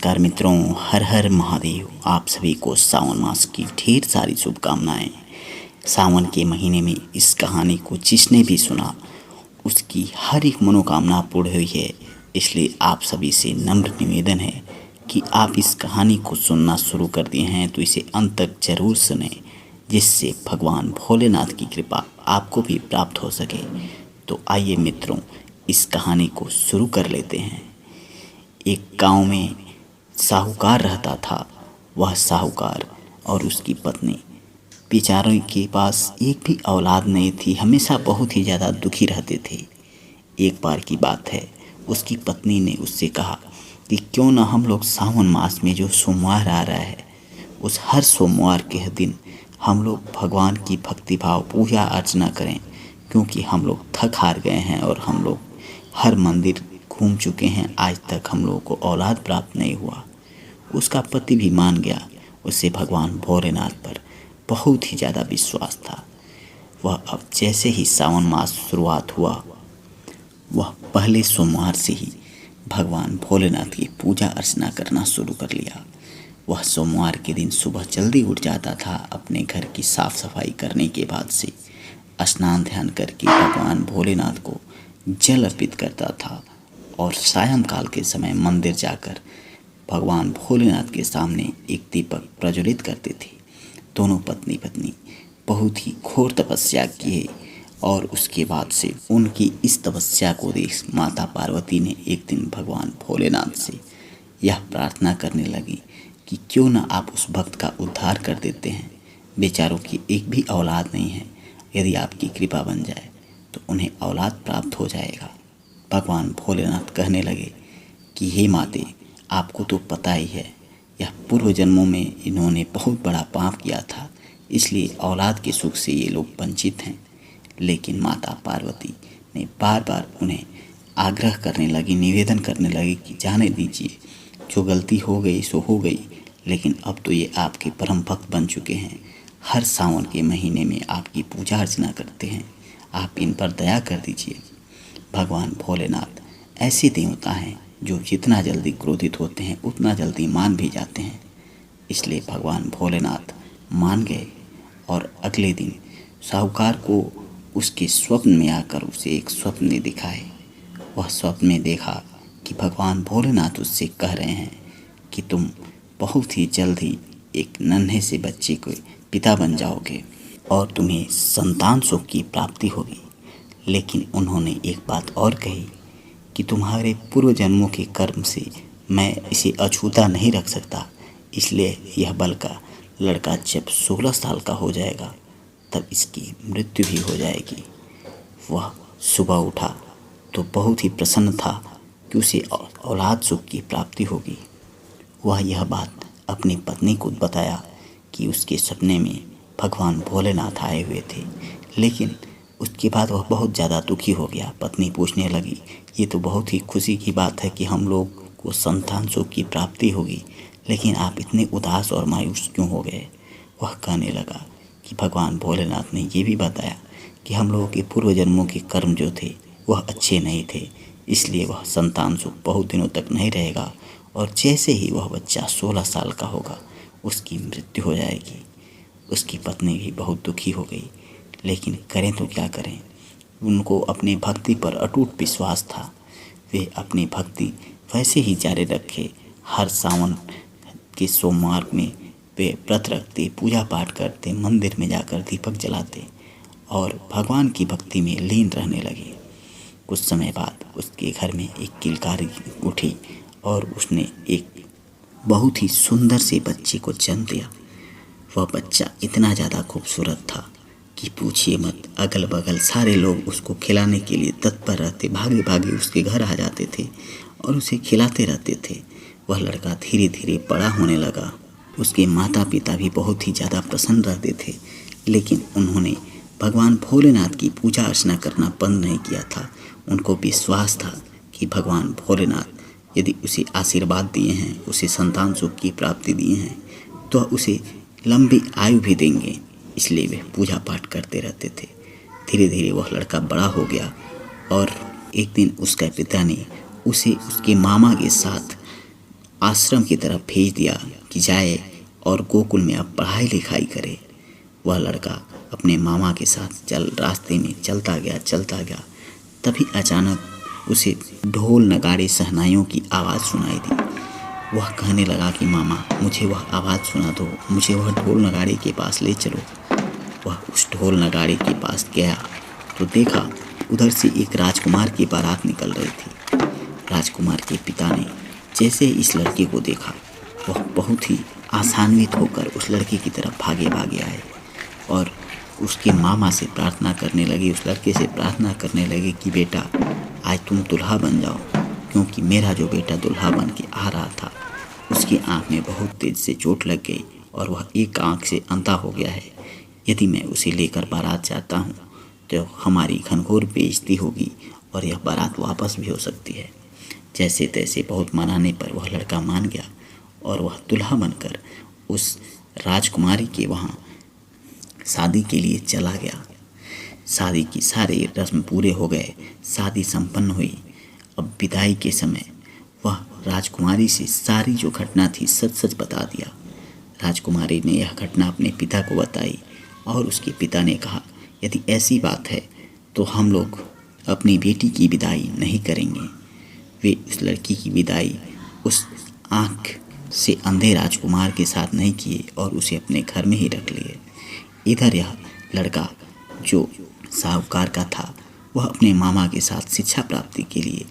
नमस्कार मित्रों, हर हर महादेव। आप सभी को सावन मास की ढेर सारी शुभकामनाएं। सावन के महीने में इस कहानी को जिसने भी सुना उसकी हर एक मनोकामना पूर्ण हुई है। इसलिए आप सभी से नम्र निवेदन है कि आप इस कहानी को सुनना शुरू कर दिए हैं तो इसे अंत तक जरूर सुने, जिससे भगवान भोलेनाथ की कृपा आपको भी प्राप्त हो सके। तो आइए मित्रों, इस कहानी को शुरू कर लेते हैं। एक गांव में साहूकार रहता था। वह साहूकार और उसकी पत्नी बेचारों के पास एक भी औलाद नहीं थी। हमेशा बहुत ही ज़्यादा दुखी रहते थे। एक बार की बात है, उसकी पत्नी ने उससे कहा कि क्यों ना हम लोग सावन मास में जो सोमवार आ रहा है, उस हर सोमवार के दिन हम लोग भगवान की भक्तिभाव पूजा अर्चना करें, क्योंकि हम लोग थक हार गए हैं और हम लोग हर मंदिर घूम चुके हैं। आज तक हम लोगों को औलाद प्राप्त नहीं हुआ। उसका पति भी मान गया। उसे भगवान भोलेनाथ पर बहुत ही ज़्यादा विश्वास था। वह अब जैसे ही सावन मास शुरुआत हुआ, वह पहले सोमवार से ही भगवान भोलेनाथ की पूजा अर्चना करना शुरू कर लिया। वह सोमवार के दिन सुबह जल्दी उठ जाता था। अपने घर की साफ सफाई करने के बाद से स्नान ध्यान करके भगवान भोलेनाथ को जल अर्पित करता था और सायंकाल के समय मंदिर जाकर भगवान भोलेनाथ के सामने एक दीपक प्रज्वलित करते थे। दोनों पत्नी पत्नी बहुत ही घोर तपस्या किए और उसके बाद से उनकी इस तपस्या को देख माता पार्वती ने एक दिन भगवान भोलेनाथ से यह प्रार्थना करने लगी कि क्यों न आप उस भक्त का उद्धार कर देते हैं। बेचारों की एक भी औलाद नहीं है। यदि आपकी कृपा बन जाए तो उन्हें औलाद प्राप्त हो जाएगा। भगवान भोलेनाथ कहने लगे कि हे माते, आपको तो पता ही है, यह पूर्व जन्मों में इन्होंने बहुत बड़ा पाप किया था, इसलिए औलाद के सुख से ये लोग वंचित हैं। लेकिन माता पार्वती ने बार बार उन्हें आग्रह करने लगी, निवेदन करने लगी कि जाने दीजिए, जो गलती हो गई सो हो गई, लेकिन अब तो ये आपके परम भक्त बन चुके हैं। हर सावन के महीने में आपकी पूजा अर्चना करते हैं, आप इन पर दया कर दीजिए। भगवान भोलेनाथ ऐसे देवता हैं जो जितना जल्दी क्रोधित होते हैं उतना जल्दी मान भी जाते हैं। इसलिए भगवान भोलेनाथ मान गए और अगले दिन साहूकार को उसके स्वप्न में आकर उसे एक स्वप्न ने दिखाए। वह स्वप्न में देखा कि भगवान भोलेनाथ उससे कह रहे हैं कि तुम बहुत ही जल्द ही एक नन्हे से बच्चे के पिता बन जाओगे और तुम्हें संतान सुख की प्राप्ति होगी। लेकिन उन्होंने एक बात और कही कि तुम्हारे पूर्व जन्मों के कर्म से मैं इसे अछूता नहीं रख सकता, इसलिए यह बल का लड़का जब 16 साल का हो जाएगा तब इसकी मृत्यु भी हो जाएगी। वह सुबह उठा तो बहुत ही प्रसन्न था कि उसे औलाद सुख की प्राप्ति होगी। वह यह बात अपनी पत्नी को बताया कि उसके सपने में भगवान भोलेनाथ आए हुए थे। लेकिन उसके बाद वह बहुत ज़्यादा दुखी हो गया। पत्नी पूछने लगी, ये तो बहुत ही खुशी की बात है कि हम लोग को संतान सुख की प्राप्ति होगी, लेकिन आप इतने उदास और मायूस क्यों हो गए? वह कहने लगा कि भगवान भोलेनाथ ने ये भी बताया कि हम लोगों के पूर्व जन्मों के कर्म जो थे वह अच्छे नहीं थे, इसलिए वह संतान सुख बहुत दिनों तक नहीं रहेगा और जैसे ही वह बच्चा 16 साल का होगा उसकी मृत्यु हो जाएगी। उसकी पत्नी भी बहुत दुखी हो गई, लेकिन करें तो क्या करें। उनको अपनी भक्ति पर अटूट विश्वास था। वे अपनी भक्ति वैसे ही जारी रखे। हर सावन के सोमवार में वे व्रत रखते, पूजा पाठ करते, मंदिर में जाकर दीपक जलाते और भगवान की भक्ति में लीन रहने लगे। कुछ समय बाद उसके घर में एक किलकारी उठी और उसने एक बहुत ही सुंदर से बच्चे को जन्म दिया। वह बच्चा इतना ज़्यादा खूबसूरत था कि पूछिए मत। अगल बगल सारे लोग उसको खिलाने के लिए तत्पर रहते, भागे भागे उसके घर आ जाते थे और उसे खिलाते रहते थे। वह लड़का धीरे धीरे बड़ा होने लगा। उसके माता पिता भी बहुत ही ज़्यादा प्रसन्न रहते थे, लेकिन उन्होंने भगवान भोलेनाथ की पूजा अर्चना करना बंद नहीं किया था। उनको विश्वास था कि भगवान भोलेनाथ यदि उसे आशीर्वाद दिए हैं, उसे संतान सुख की प्राप्ति दिए हैं, तो उसे लंबी आयु भी देंगे। इसलिए वे पूजा पाठ करते रहते थे। धीरे धीरे वह लड़का बड़ा हो गया और एक दिन उसके पिता ने उसे उसके मामा के साथ आश्रम की तरफ भेज दिया कि जाए और गोकुल में अब पढ़ाई लिखाई करे। वह लड़का अपने मामा के साथ रास्ते में चलता गया। तभी अचानक उसे ढोल नगाड़े शहनाइयों की आवाज़ सुनाई दी। वह कहने लगा कि मामा, मुझे वह आवाज़ सुना दो, मुझे वह ढोल नगाड़े के पास ले चलो। वह उस ढोल नगाड़े के पास गया तो देखा उधर से एक राजकुमार की बारात निकल रही थी। राजकुमार के पिता ने जैसे इस लड़के को देखा, वह बहुत ही आसान्वित होकर उस लड़के की तरफ भागे आए और उसके मामा से प्रार्थना करने लगे, उस लड़के से प्रार्थना करने लगे कि बेटा आज तुम दुल्हा बन जाओ, क्योंकि मेरा जो बेटा दुल्हा बन के आ रहा था उसकी आंख में बहुत तेज से चोट लग गई और वह एक आंख से अंधा हो गया है। यदि मैं उसे लेकर बारात जाता हूँ तो हमारी घनघोर बेइज्जती होगी और यह बारात वापस भी हो सकती है। जैसे तैसे बहुत मनाने पर वह लड़का मान गया और वह दुल्हा बनकर उस राजकुमारी के वहाँ शादी के लिए चला गया। शादी की सारे रस्म पूरे हो गए, शादी संपन्न हुई। अब विदाई के समय वह राजकुमारी से सारी जो घटना थी सच बता दिया। राजकुमारी ने यह घटना अपने पिता को बताई और उसके पिता ने कहा, यदि ऐसी बात है तो हम लोग अपनी बेटी की विदाई नहीं करेंगे। वे उस लड़की की विदाई उस आँख से अंधे राजकुमार के साथ नहीं किए और उसे अपने घर में ही रख लिए। इधर यह लड़का जो साहूकार का था वह अपने मामा के साथ शिक्षा प्राप्ति के लिए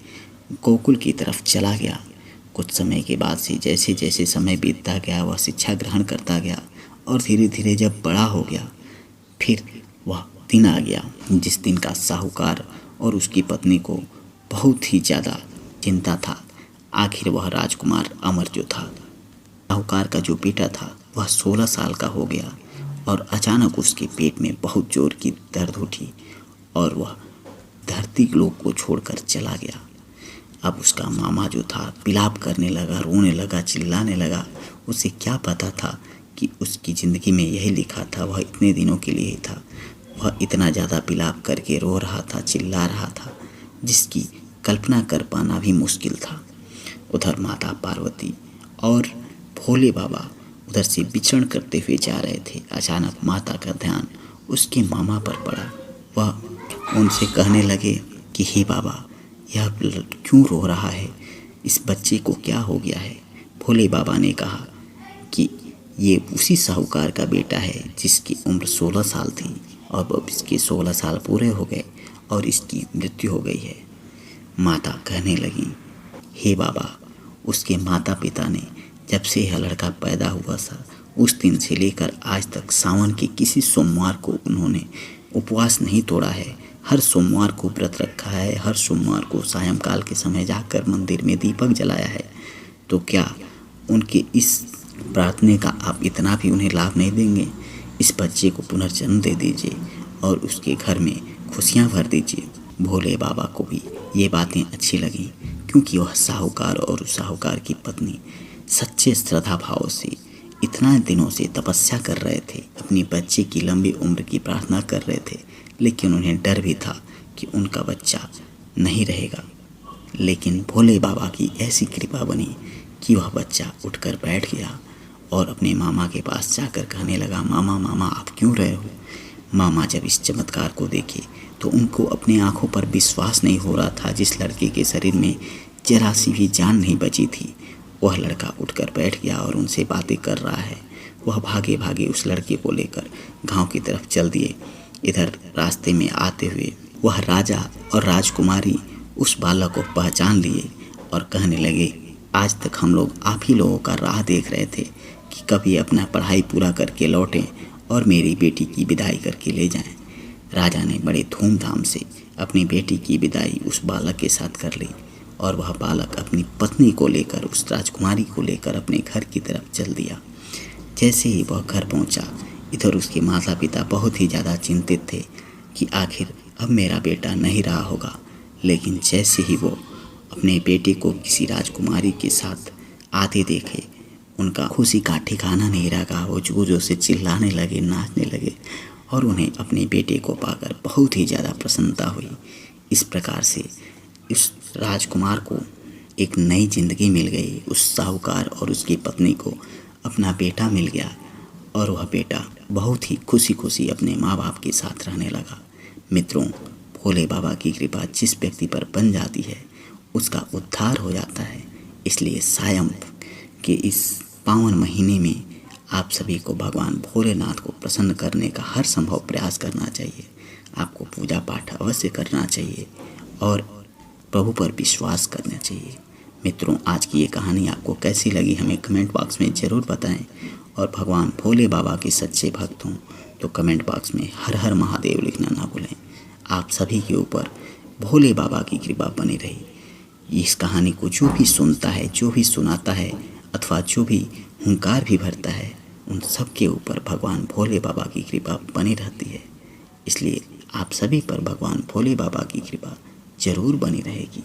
गोकुल की तरफ चला गया। कुछ समय के बाद से जैसे जैसे समय बीतता गया वह शिक्षा ग्रहण करता गया और धीरे धीरे जब बड़ा हो गया फिर वह दिन आ गया जिस दिन का साहूकार और उसकी पत्नी को बहुत ही ज़्यादा चिंता था। आखिर वह राजकुमार अमर जो था, साहूकार का जो बेटा था, वह 16 साल का हो गया और अचानक उसके पेट में बहुत जोर की दर्द उठी और वह धरती लोक को छोड़कर चला गया। अब उसका मामा जो था विलाप करने लगा, रोने लगा, चिल्लाने लगा। उसे क्या पता था कि उसकी ज़िंदगी में यही लिखा था, वह इतने दिनों के लिए ही था। वह इतना ज़्यादा विलाप करके रो रहा था, चिल्ला रहा था, जिसकी कल्पना कर पाना भी मुश्किल था। उधर माता पार्वती और भोले बाबा उधर से विचरण करते हुए जा रहे थे। अचानक माता का ध्यान उसके मामा पर पड़ा। वह उनसे कहने लगे कि हे बाबा, यह क्यों रो रहा है, इस बच्चे को क्या हो गया है। भोले बाबा ने कहा कि ये उसी साहूकार का बेटा है जिसकी उम्र 16 साल थी और अब इसके 16 साल पूरे हो गए और इसकी मृत्यु हो गई है। माता कहने लगी, हे बाबा, उसके माता पिता ने जब से यह लड़का पैदा हुआ था उस दिन से लेकर आज तक सावन के किसी सोमवार को उन्होंने उपवास नहीं तोड़ा है। हर सोमवार को व्रत रखा है, हर सोमवार को सायंकाल के समय जाकर मंदिर में दीपक जलाया है। तो क्या उनके इस प्रार्थना का आप इतना भी उन्हें लाभ नहीं देंगे? इस बच्चे को पुनर्जन्म दे दीजिए और उसके घर में खुशियाँ भर दीजिए। भोले बाबा को भी ये बातें अच्छी लगीं, क्योंकि वह साहूकार और उस साहूकार की पत्नी सच्चे श्रद्धा भाव से इतना दिनों से तपस्या कर रहे थे, अपनी बच्चे की लंबी उम्र की प्रार्थना कर रहे थे, लेकिन उन्हें डर भी था कि उनका बच्चा नहीं रहेगा। लेकिन भोले बाबा की ऐसी कृपा बनी कि वह बच्चा उठकर बैठ गया और अपने मामा के पास जाकर कहने लगा, मामा मामा आप क्यों रहे हो। मामा जब इस चमत्कार को देखे तो उनको अपनी आंखों पर विश्वास नहीं हो रहा था। जिस लड़के के शरीर में जरा सी भी जान नहीं बची थी, वह लड़का उठकर बैठ गया और उनसे बातें कर रहा है। वह भागे भागे उस लड़के को लेकर गांव की तरफ चल दिए। इधर रास्ते में आते हुए वह राजा और राजकुमारी उस बालक को पहचान लिए और कहने लगे, आज तक हम लोग आप ही लोगों का राह देख रहे थे कि कभी अपना पढ़ाई पूरा करके लौटें और मेरी बेटी की विदाई करके ले जाएं। राजा ने बड़े धूमधाम से अपनी बेटी की विदाई उस बालक के साथ कर ली और वह बालक अपनी पत्नी को लेकर, उस राजकुमारी को लेकर अपने घर की तरफ चल दिया। जैसे ही वह घर पहुंचा, इधर उसके माता पिता बहुत ही ज़्यादा चिंतित थे कि आखिर अब मेरा बेटा नहीं रहा होगा। लेकिन जैसे ही वो अपने बेटे को किसी राजकुमारी के साथ आते देखे, उनका खुशी का ठिकाना नहीं रहा। वो जोर से चिल्लाने लगे, नाचने लगे और उन्हें अपने बेटे को पाकर बहुत ही ज़्यादा प्रसन्नता हुई। इस प्रकार से इस राजकुमार को एक नई जिंदगी मिल गई। उस साहूकार और उसकी पत्नी को अपना बेटा मिल गया और वह बेटा बहुत ही खुशी खुशी अपने माँ बाप के साथ रहने लगा। मित्रों, भोले बाबा की कृपा जिस व्यक्ति पर बन जाती है उसका उद्धार हो जाता है। इसलिए सायं के इस पावन महीने में आप सभी को भगवान भोलेनाथ को प्रसन्न करने का हर संभव प्रयास करना चाहिए। आपको पूजा पाठ अवश्य करना चाहिए और प्रभु पर विश्वास करना चाहिए। मित्रों, आज की ये कहानी आपको कैसी लगी हमें कमेंट बॉक्स में ज़रूर बताएं और भगवान भोले बाबा के सच्चे भक्त हों तो कमेंट बॉक्स में हर हर महादेव लिखना ना भूलें। आप सभी के ऊपर भोले बाबा की कृपा बनी रही। इस कहानी को जो भी सुनता है, जो भी सुनाता है अथवा जो भी हुंकार भी भरता है, उन सब के ऊपर भगवान भोले बाबा की कृपा बनी रहती है। इसलिए आप सभी पर भगवान भोले बाबा की कृपा जरूर बनी रहेगी।